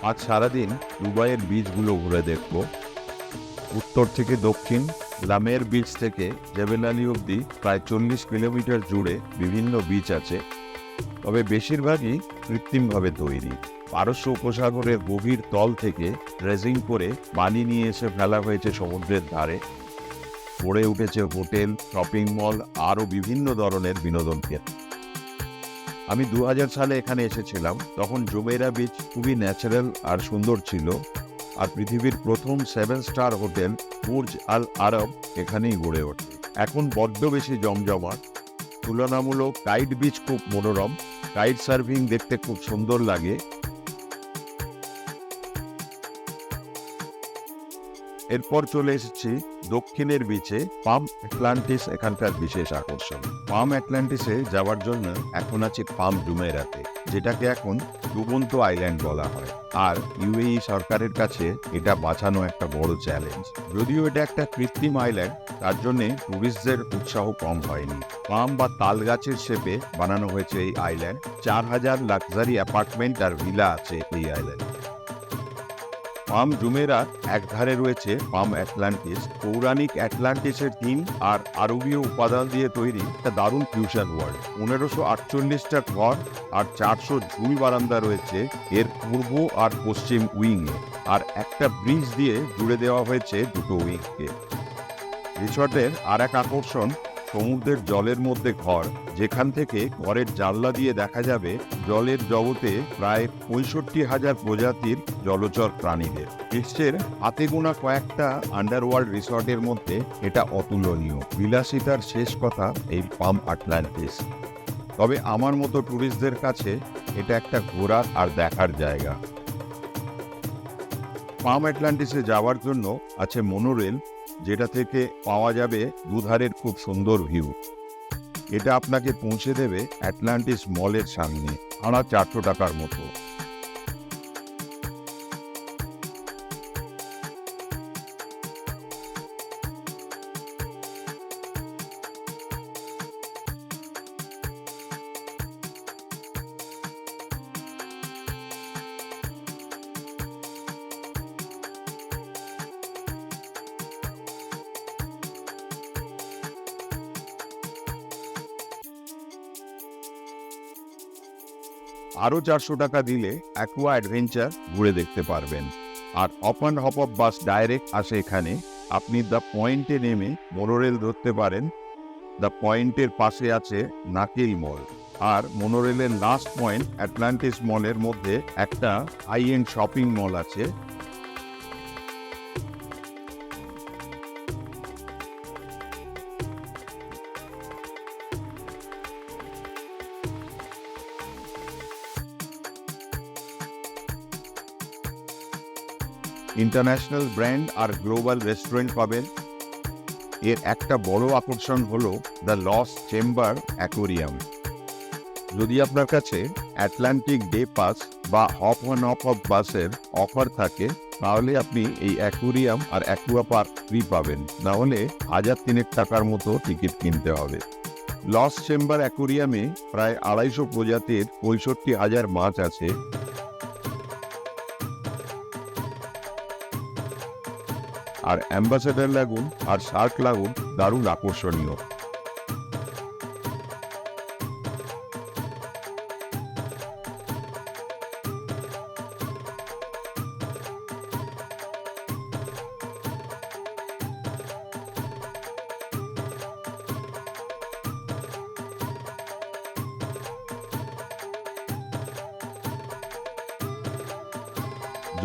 আজ সারাদিন দুবাইয়ের বিচগুলো ঘুরে দেখব। উত্তর থেকে দক্ষিণ, লামের বিচ থেকে জেবেল আলী অবধি প্রায় 40 কিলোমিটার জুড়ে বিভিন্ন বিচ আছে, তবে বেশিরভাগই কৃত্রিমভাবে তৈরি। পারস্য উপসাগরের গভীর তল থেকে ড্রেজিং করে পানি নিয়ে এসে ফেলা হয়েছে সমুদ্রের ধারে। গড়ে উঠেছে হোটেল, শপিং মল, আরও বিভিন্ন ধরনের বিনোদন কেন্দ্র। আমি 2000 সালে এখানে এসেছিলাম, তখন জুমেইরা বিচ খুবই ন্যাচারাল আর সুন্দর ছিল, আর পৃথিবীর প্রথম 7 স্টার হোটেল বুর্জ আল আরব এখানেই গড়ে ওঠে। এখন বড্ড বেশি জমজমাট। তুলনামূলক কাইট বিচ খুব মনোরম, কাইট সার্ফিং দেখতে খুব সুন্দর লাগে। এরপর চলে এসেছি দক্ষিণের বিচে। পাম অ্যাটলান্টিস এখানকার বিশেষ আকর্ষণ। পাম অ্যাটলান্টিসে যাওয়ার জন্য এখন আছে পাম জুমেইরাতে, যেটাকে এখন ডুবন্ত আইল্যান্ড বলা হয়। আর ইউএই সরকারের কাছে এটা বাঁচানো একটা বড় চ্যালেঞ্জ। যদিও এটা একটা কৃত্রিম আইল্যান্ড, তার জন্য টুরিস্টদের উৎসাহ কম হয়নি। পাম বা তাল গাছের শেপে বানানো হয়েছে এই আইল্যান্ড। 4000 লাক্সারি অ্যাপার্টমেন্ট আর ভিলা আছে এই আইল্যান্ডে। পাম জুমেইরার একধারে রয়েছে পাম অ্যাটলান্টিস। পৌরাণিক অ্যাটলান্টিসের থিম আর আরবীয় উপাদান দিয়ে তৈরি একটা দারুণ ফিউশন ওয়ার্ল্ড। 1548টা ঘর আর 400 ঝুল বারান্দা রয়েছে এর পূর্ব আর পশ্চিম উইংয়ে, আর একটা ব্রিজ দিয়ে জুড়ে দেওয়া হয়েছে দুটো উইংকে। রিসর্টের আর এক আকর্ষণ সমুদ্রের জলের মধ্যে ঘর, যেখান থেকে ঘরের জানলা দিয়ে দেখা যাবে জলের জগতে প্রায় 65,000 প্রজাতির জলচর প্রাণীদের। বিশ্বের হাতে গোনা কয়েকটা আন্ডারওয়ার্ল্ড রিসর্টের মধ্যে এটা অতুলনীয়। বিলাসিতার শেষ কথা এই পাম আটলান্টিস। তবে আমার মতো ট্যুরিস্টদের কাছে এটা একটা ঘোরার আর দেখার জায়গা। পাম অ্যাটলান্টিসে যাওয়ার জন্য আছে মনোরেল, যেটা থেকে পাওয়া যাবে দুধারের খুব সুন্দর ভিউ। এটা আপনাকে পৌঁছে দেবে অ্যাটলান্টিস মলের সামনে, ভাড়া 400 টাকার মতো। আরও 400 টাকা দিলে অ্যাকোয়া অ্যাডভেঞ্চার ঘুরে দেখতে পারবেন। আর অপ and hop of bus direct আসে এখানে। আপনি দ্য পয়েন্টে নেমে মোনোরেল ধরতে পারেন। দ্য পয়েন্টের পাশে আছে নাকিল মল, আর মোনোরেলের লাস্ট পয়েন্ট অ্যাটলান্টিস মলের মধ্যে একটা হাই এন্ড শপিং মল আছে। ইন্টারন্যাশনাল ব্র্যান্ড আর গ্লোবাল রেস্টুরেন্ট পাবেন। এর একটা বড় আকর্ষণ হলো দ্য লস্ট চেম্বার অ্যাকোরিয়াম। যদি আপনার কাছে অ্যাটলান্টিক ডে পাস বা হপ অন হপ অফ বাসের অফার থাকে, তাহলে আপনি এই অ্যাকোরিয়াম আর অ্যাকুয়া পার্ক ফ্রি পাবেন। না হলে 1003 টাকার মতো টিকিট কিনতে হবে। লস্ট চেম্বার অ্যাকোরিয়ামে প্রায় 250 প্রজাতির 65,000 মাছ আছে। আর অ্যাম্বাসেডার লাগুন আর শার্ক লাগুন দারুণ আকর্ষণীয়।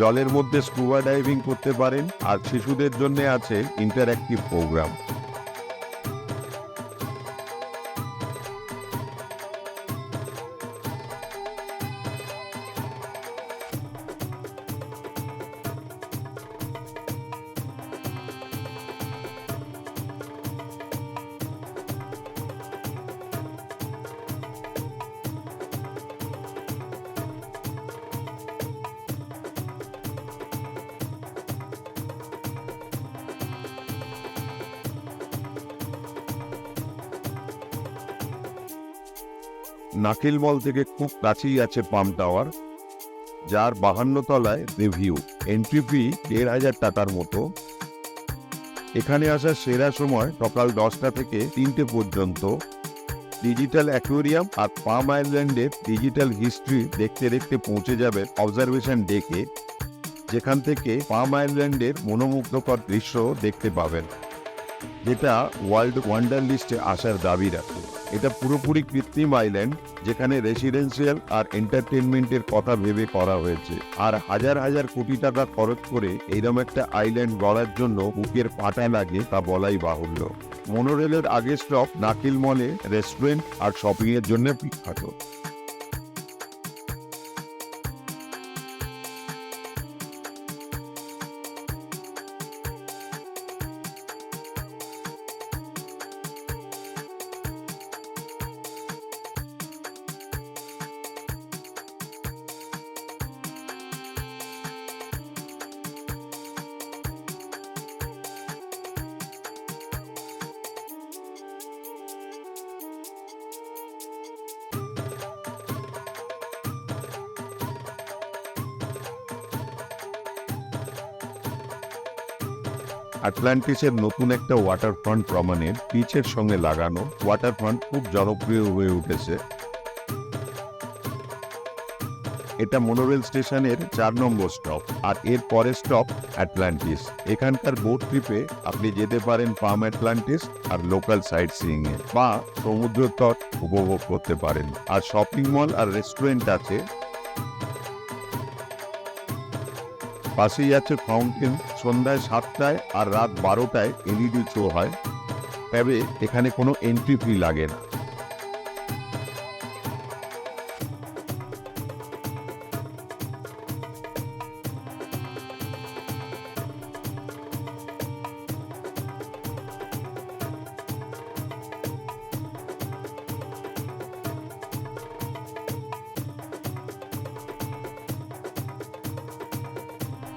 জলের মধ্যে স্কুবা ডাইভিং করতে পারেন, আর শিশুদের জন্য আছে ইন্টারঅ্যাক্টিভ প্রোগ্রাম। নাকিল মল থেকে খুব কাছেই আছে পাম টাওয়ার। যার 52 তলায় রিভিউ। এন্ট্রি ফি 1,500 টাকার মতো। এখানে আসার সেরা সময় সকাল 10টা থেকে 3টে পর্যন্ত। ডিজিটাল অ্যাকোয়ারিয়াম আর পাম আইল্যান্ডের ডিজিটাল হিস্ট্রি দেখতে দেখতে পৌঁছে যাবেন অবজারভেশন ডেকে, যেখান থেকে পাম আইল্যান্ডের মনোমুগ্ধকর দৃশ্য দেখতে পাবেন, যেটা ওয়ার্ল্ড ওয়ান্ডার লিস্টে আসার দাবি রাখে। এটা পুরোপুরি কৃত্রিম আইল্যান্ড, যেখানে রেসিডেন্সিয়াল আর এন্টারটেনমেন্টের কথা ভেবে করা হয়েছে। আর হাজার হাজার কোটি টাকা খরচ করে এইরকম একটা আইল্যান্ড গড়ার জন্য বুকের পাটা লাগে তা বলাই বাহুল্য। মনোরেলের আগের স্টপ নাকিল মলে রেস্টুরেন্ট আর শপিং এর জন্য বিখ্যাত। আটলান্টিসের নতুন একটা ওয়াটারফ্রন্ট প্রমাণের পিচের সঙ্গে লাগানো ওয়াটারফ্রন্ট খুব জনপ্রিয় হয়ে উঠেছে। এটা মনোরেল স্টেশনের 4 নম্বর স্টপ, আর এর পরের স্টপ আটলান্টিস। এখানকার বোট ট্রিপে আপনি যেতে পারেন পাম আটলান্টিস আর লোকাল সাইট সিইং এ, বা সমুদ্র তট উপভোগ করতে পারেন। আর শপিং মল আর রেস্টুরেন্ট আছে। পাশেই আছে ফাউন্টেন। সন্ধ্যায় 7টায় আর রাত 12টায় এলইডি শো হয়, তবে এখানে কোনো এন্ট্রি ফি লাগে না।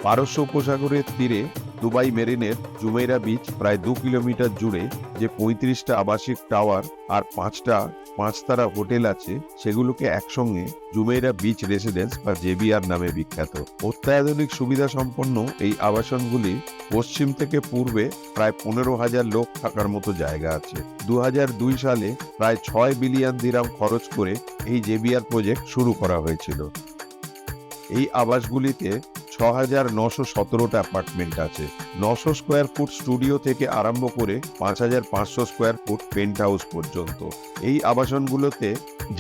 পারস্য উপসাগরের তীরে দুবাই মেরিনের জুমেইরা বিচ প্রায় 2 কিলোমিটার জুড়ে যে 35টা আবাসিক টাওয়ার আর 5টা 5-তারা হোটেল আছে, সেগুলোকে একসঙ্গে জুমেইরা বিচ রেসিডেন্স বা জেবিআর নামে বিখ্যাত। অত্যাধুনিক সুবিধা সম্পন্ন এই আবাসনগুলি পশ্চিম থেকে পূর্বে প্রায় 15,000 লোক থাকার মতো জায়গা আছে। 2002 সালে প্রায় 6 বিলিয়ন দিরহাম খরচ করে এই জেবিআর প্রজেক্ট শুরু করা হয়েছিল। এই আবাসগুলিতে 6,917টা অ্যাপার্টমেন্ট আছে। 900 স্কোয়ার ফুট স্টুডিও থেকে আরম্ভ করে 5,500 স্কোয়ার ফুট পেন্ট হাউস পর্যন্ত। এই আবাসনগুলোতে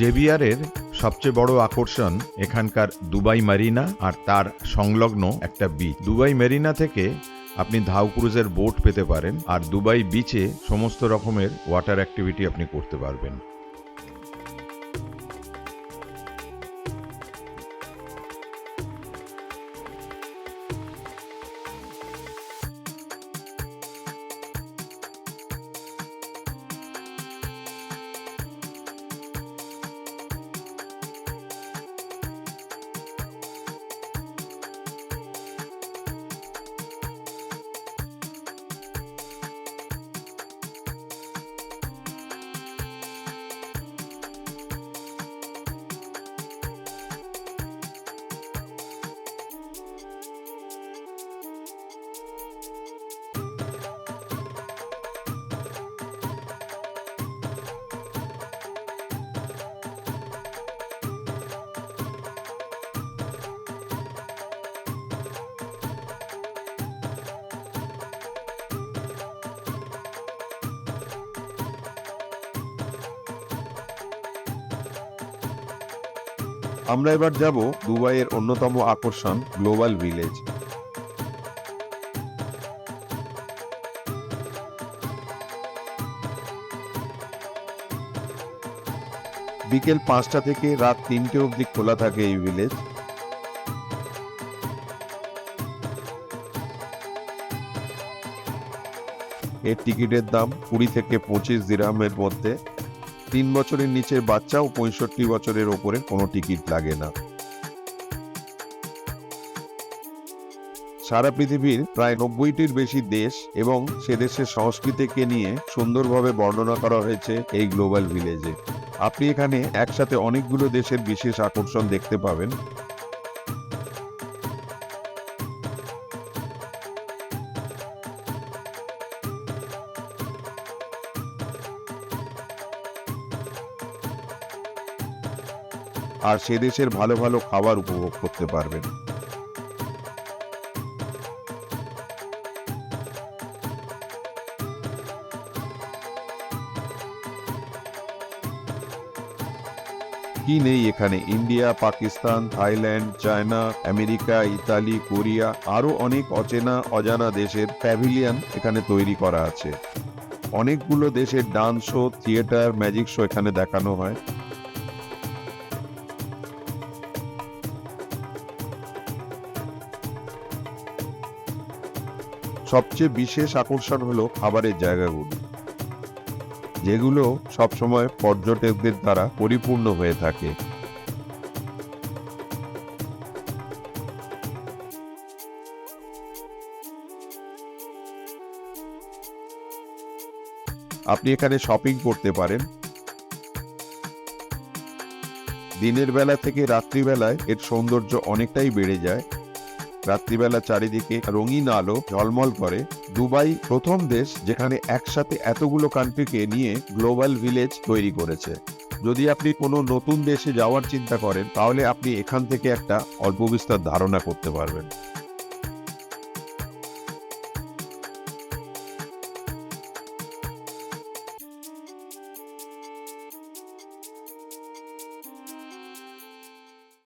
জেবিআরের সবচেয়ে বড় আকর্ষণ এখানকার দুবাই মেরিনা আর তার সংলগ্ন একটা বিচ। দুবাই মেরিনা থেকে আপনি ধাউ ক্রুজের বোট পেতে পারেন, আর দুবাই বিচে সমস্ত রকমের ওয়াটার অ্যাক্টিভিটি আপনি করতে পারবেন। আমরা এবার যাব দুবাইয়ের অন্যতম আকর্ষণ গ্লোবাল ভিলেজ। বিকেল 5টা থেকে রাত 3টে অবধি খোলা থাকে এই ভিলেজ। এর টিকিটের দাম 20 থেকে 25 দিরহামের মধ্যে। 3 বছরের নিচের বাচ্চা ও 65 বছরের ওপরে কোনো টিকিট লাগে না। সারা পৃথিবীর প্রায় 90টির বেশি দেশ এবং সে দেশের সংস্কৃতিকে নিয়ে সুন্দরভাবে বর্ণনা করা হয়েছে এই গ্লোবাল ভিলেজে। আপনি এখানে একসাথে অনেকগুলো দেশের বিশেষ আকর্ষণ দেখতে পাবেন। আর সে দেশের ভালো ভালো খাবার উপভোগ করতে পারবেন। কি নেই এখানে! India, Pakistan, Thailand, China, America, Italy, Korea, আরও অনেক অচেনা অজানা দেশের প্যাভিলিয়ন এখানে তৈরি করা আছে। অনেকগুলো দেশের dance show, theatre, magic show এখানে দেখানো হয়। সবচেয়ে বিশেষ আকর্ষণ হলো খাবারের জায়গাগুলো, যেগুলো সবসময় পর্যটকদের দ্বারা পরিপূর্ণ হয়ে থাকে। আপনি এখানে শপিং করতে পারেন। দিনের বেলা থেকে রাত্রিবেলায় এর সৌন্দর্য অনেকটাই বেড়ে যায়। রাত্রিবেলা চারিদিকে রঙিন আলো ঝলমল করে। দুবাই প্রথম দেশ যেখানে একসাথে এতগুলো কান্ট্রিকে নিয়ে গ্লোবাল ভিলেজ তৈরি করেছে। যদি আপনি কোনো নতুন দেশে যাওয়ার চিন্তা করেন, তাহলে আপনি এখান থেকে একটা অল্প বিস্তর ধারণা করতে পারবেন।